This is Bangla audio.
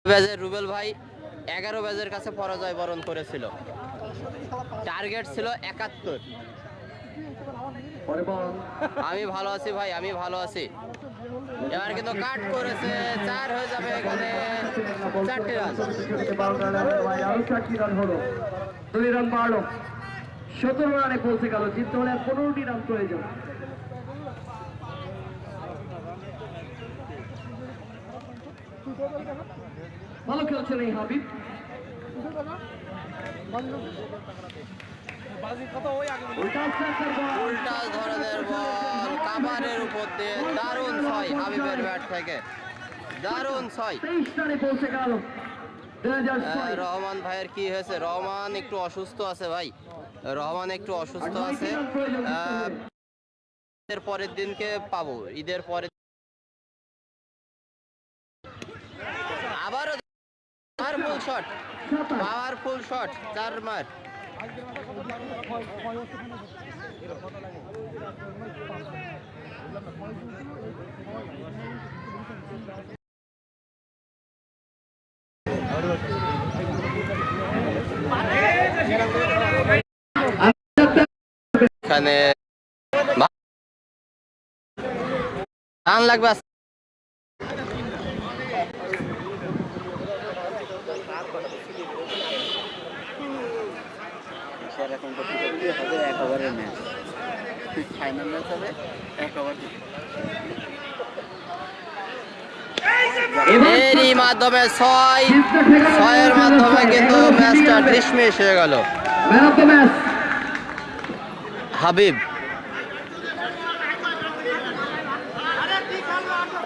ব্যাজের রুবেল ভাই 11 ব্যাজের কাছে পরাজয় বরণ করেছিল। টার্গেট ছিল 71। আমি ভালো আছি ভাই, আমি ভালো আছি। এবার কিন্তু কাট করেছে, 4 হয়ে যাবে এখানে। 4টি রান। 2 রান বাড়লো, 17 রানে পৌঁছে গেল। জিততে হলে 15টি রান প্রয়োজন। ভালো খেলছেন এই হাবিব। উল্টা ধরনের বল কাভারের উপর দিয়ে দারুণ 6 হাবিবের ব্যাট থেকে, দারুণ 6। 23 রানে পৌঁছে গেল। রহমান ভাইয়ের কি হয়েছে? রহমান একটু অসুস্থ আছে ভাই, রহমান একটু অসুস্থ আছে। ঈদের পরের দিনকে পাবো, ঈদের পরে আবারও পাওয়ারফুল শট, পাওয়ারফুল শট, 4 মার। এখানে রান লাগবে। এরকম করতে হবে 1 ওভারের ম্যাচ, ফাইনাল ম্যাচ হবে 1 ওভার। এরই মাধ্যমে 6-এর মাধ্যমে কিন্তু ম্যাচটা ডিসমিস হয়ে গেল। Man of the match Habib.